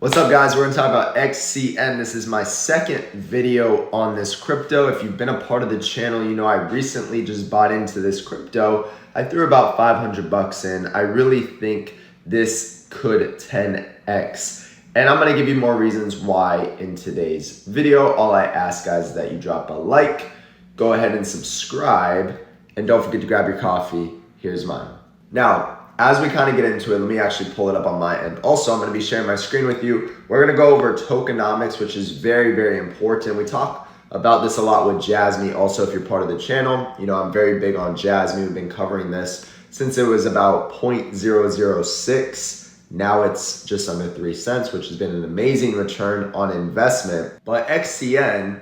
What's up, guys? We're gonna talk about XCN. This is my second video on this crypto. If you've been a part of the channel, you know I recently just bought into this crypto. I threw about 500 bucks in. I really think this could 10x. And I'm gonna give you more reasons why in today's video. All I ask, guys, is that you drop a like, go ahead and subscribe, and don't forget to grab your coffee. Here's mine. Now, as we kind of get into it, let me actually pull it up on my end. Also, I'm going to be sharing my screen with you. We're going to go over tokenomics, which is very, very important. We talk about this a lot with Jasmy. Also, if you're part of the channel, you know I'm very big on Jasmy. We've been covering this since it was about 0.006. Now it's just under 3 cents, which has been an amazing return on investment. But XCN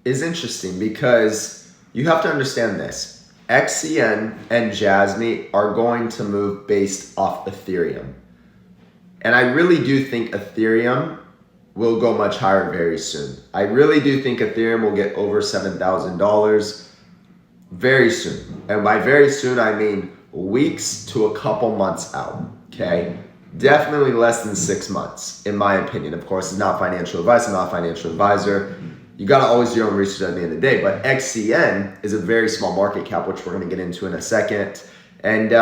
is interesting because you have to understand this. XCN and Jasmy are going to move based off Ethereum. And I really do think Ethereum will go much higher very soon. I really do think Ethereum will get over $7,000 very soon. And by very soon, I mean weeks to a couple months out, okay? Definitely less than 6 months, in my opinion. Of course, it's not financial advice. I'm not a financial advisor. You gotta always do your own research at the end of the day, but XCN is a very small market cap, which we're gonna get into in a second. And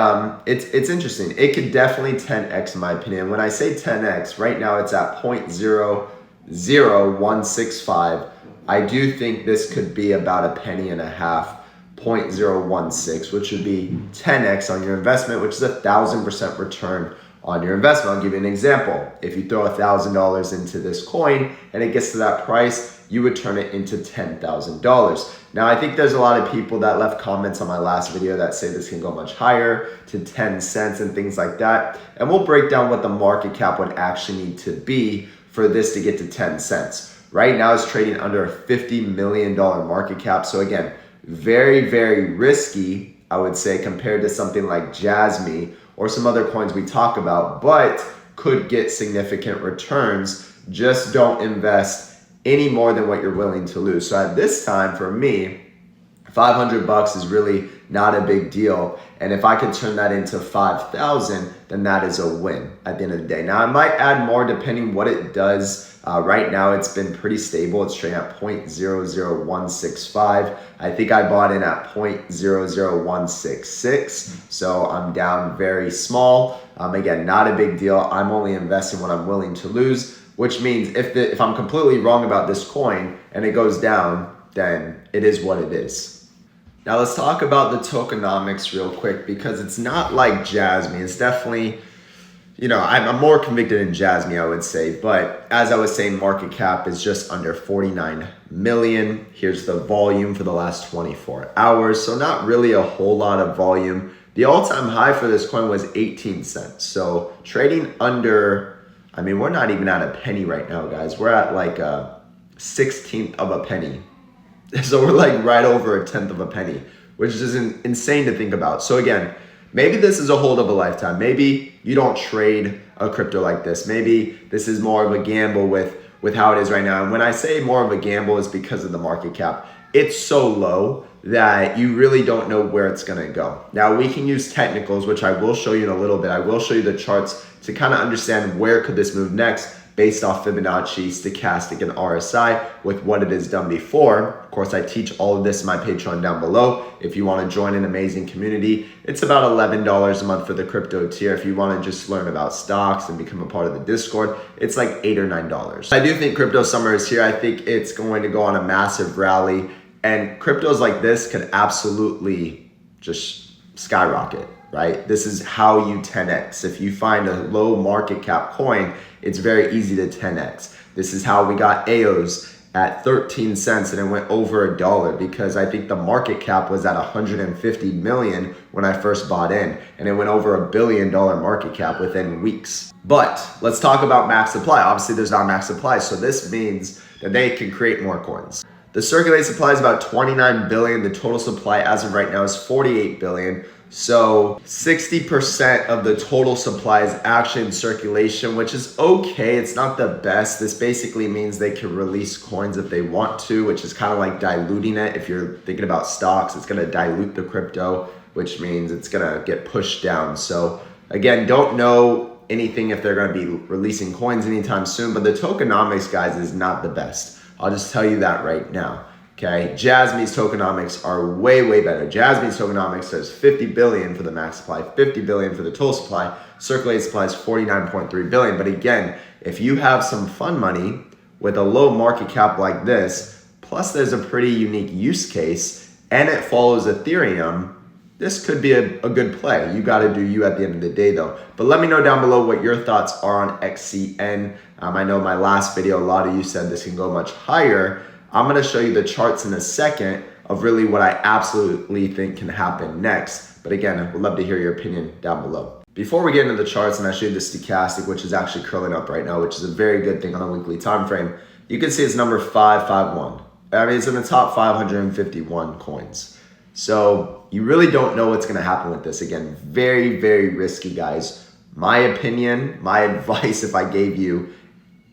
it's interesting. It could definitely 10x in my opinion. When I say 10x, right now it's at 0.00165. I do think this could be about a penny and a half, 0.016, which would be 10x on your investment, which is 1,000% return on your investment. I'll give you an example. If you throw $1,000 into this coin and it gets to that price, you would turn it into $10,000. Now, I think there's a lot of people that left comments on my last video that say this can go much higher to 10 cents and things like that. And we'll break down what the market cap would actually need to be for this to get to 10 cents. Right now it's trading under a $50 million market cap. So again, very, very risky, I would say, compared to something like Jasmy or some other coins we talk about, but could get significant returns. Just don't invest any more than what you're willing to lose. So at this time, for me, 500 bucks is really not a big deal. And if I could turn that into 5,000, then that is a win at the end of the day. Now, I might add more depending what it does. Right now, it's been pretty stable. It's trading at 0.00165. I think I bought in at 0.00166. So I'm down very small. Again, not a big deal. I'm only investing what I'm willing to lose, which means if I'm completely wrong about this coin and it goes down, then it is what it is. Now let's talk about the tokenomics real quick, because it's not like Jasmy. It's definitely, you know, I'm more convicted in Jasmy, I would say. But as I was saying, market cap is just under 49 million. Here's the volume for the last 24 hours. So not really a whole lot of volume. The all-time high for this coin was 18 cents. So trading under, I mean, we're not even at a penny right now, guys. We're at like a 16th of a penny. So we're like right over a 10th of a penny, which is insane to think about. So again, maybe this is a hold of a lifetime. Maybe you don't trade a crypto like this. Maybe this is more of a gamble with how it is right now. And when I say more of a gamble, is because of the market cap. It's so low that you really don't know where it's gonna go. Now we can use technicals, which I will show you in a little bit. I will show you the charts to kind of understand where could this move next based off Fibonacci, Stochastic, and RSI with what it has done before. Of course, I teach all of this in my Patreon down below. If you want to join an amazing community, it's about $11 a month for the crypto tier. If you want to just learn about stocks and become a part of the Discord, it's like $8 or $9. I do think crypto summer is here. I think it's going to go on a massive rally, and cryptos like this could absolutely just skyrocket, right? This is how you 10x. If you find a low market cap coin, it's very easy to 10x. This is how we got AOS at 13 cents and it went over $1, because I think the market cap was at 150 million when I first bought in, and it went over $1 billion market cap within weeks. But let's talk about max supply. Obviously there's not max supply, so this means that they can create more coins. The circulating supply is about 29 billion. The total supply as of right now is 48 billion. So 60% of the total supply is actually in circulation, which is okay. It's not the best. This basically means they can release coins if they want to, which is kind of like diluting it. If you're thinking about stocks, it's going to dilute the crypto, which means it's going to get pushed down. So again, don't know anything if they're going to be releasing coins anytime soon, but the tokenomics, guys, is not the best. I'll just tell you that right now. Okay, Jasmy's tokenomics are way, way better. Jasmy's tokenomics says 50 billion for the max supply, 50 billion for the total supply, circulated supply is 49.3 billion. But again, if you have some fun money with a low market cap like this, plus there's a pretty unique use case and it follows Ethereum, this could be a good play. You got to do you at the end of the day though. But let me know down below what your thoughts are on XCN. I know my last video, a lot of you said this can go much higher. I'm going to show you the charts in a second of really what I absolutely think can happen next. But again, I would love to hear your opinion down below. Before we get into the charts and I show you the stochastic, which is actually curling up right now, which is a very good thing on a weekly time frame, you can see it's number 551. I mean, it's in the top 551 coins. So you really don't know what's going to happen with this. Again, very, very risky, guys. My opinion, my advice, if I gave you,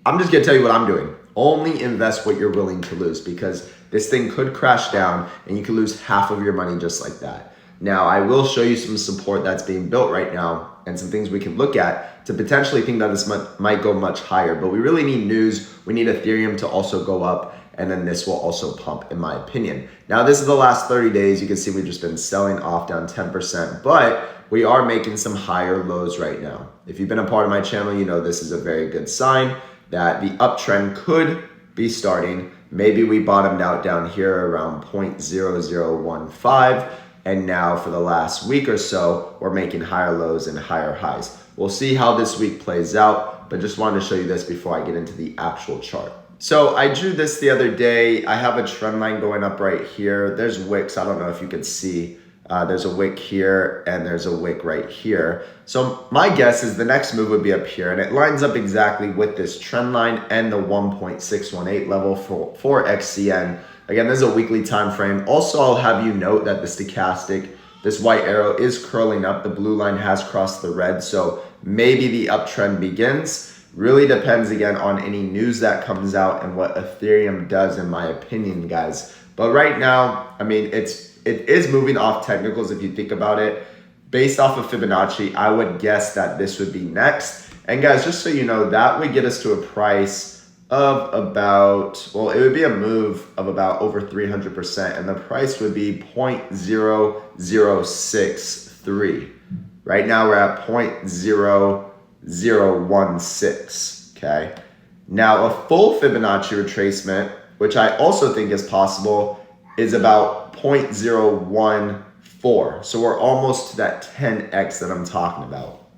I'm just going to tell you what I'm doing. Only invest what you're willing to lose, because this thing could crash down and you could lose half of your money just like that. Now, I will show you some support that's being built right now and some things we can look at to potentially think that this might go much higher. But we really need news. We need Ethereum to also go up, and then this will also pump, in my opinion. Now, this is the last 30 days. You can see we've just been selling off down 10%, but we are making some higher lows right now. If you've been a part of my channel, you know this is a very good sign that the uptrend could be starting. Maybe we bottomed out down here around 0.0015, and now for the last week or so, we're making higher lows and higher highs. We'll see how this week plays out, but just wanted to show you this before I get into the actual chart. So I drew this the other day. I have a trend line going up right here. There's wicks, I don't know if you can see. There's a wick here and there's a wick right here. So my guess is the next move would be up here, and it lines up exactly with this trend line and the 1.618 level for XCN. Again, this is a weekly time frame. Also, I'll have you note that the stochastic, this white arrow is curling up. The blue line has crossed the red. So maybe the uptrend begins. Really depends again on any news that comes out and what Ethereum does, in my opinion, guys. But right now, I mean, it is moving off technicals if you think about it. Based off of Fibonacci, I would guess that this would be next. And guys, just so you know, that would get us to a price of about, well, it would be a move of about over 300%, and the price would be 0.0063. Right now we're at 0.0016, okay? Now a full Fibonacci retracement, which I also think is possible, is about 0.014. So we're almost to that 10x that I'm talking about.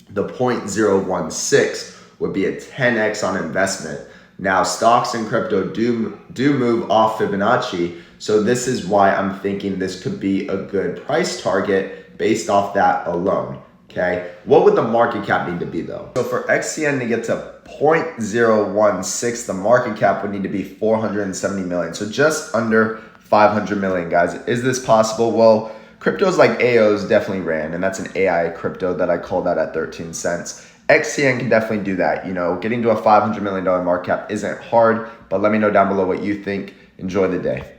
The 0.016 would be a 10x on investment. Now stocks and crypto do move off Fibonacci. So this is why I'm thinking this could be a good price target based off that alone. Okay, what would the market cap need to be though? So for XCN to get to 0.016, the market cap would need to be 470 million. So just under 500 million, guys. Is this possible? Well, cryptos like AOs definitely ran, and that's an AI crypto that I called out at 13 cents. XCN can definitely do that. You know, getting to a $500 million market cap isn't hard, but let me know down below what you think. Enjoy the day.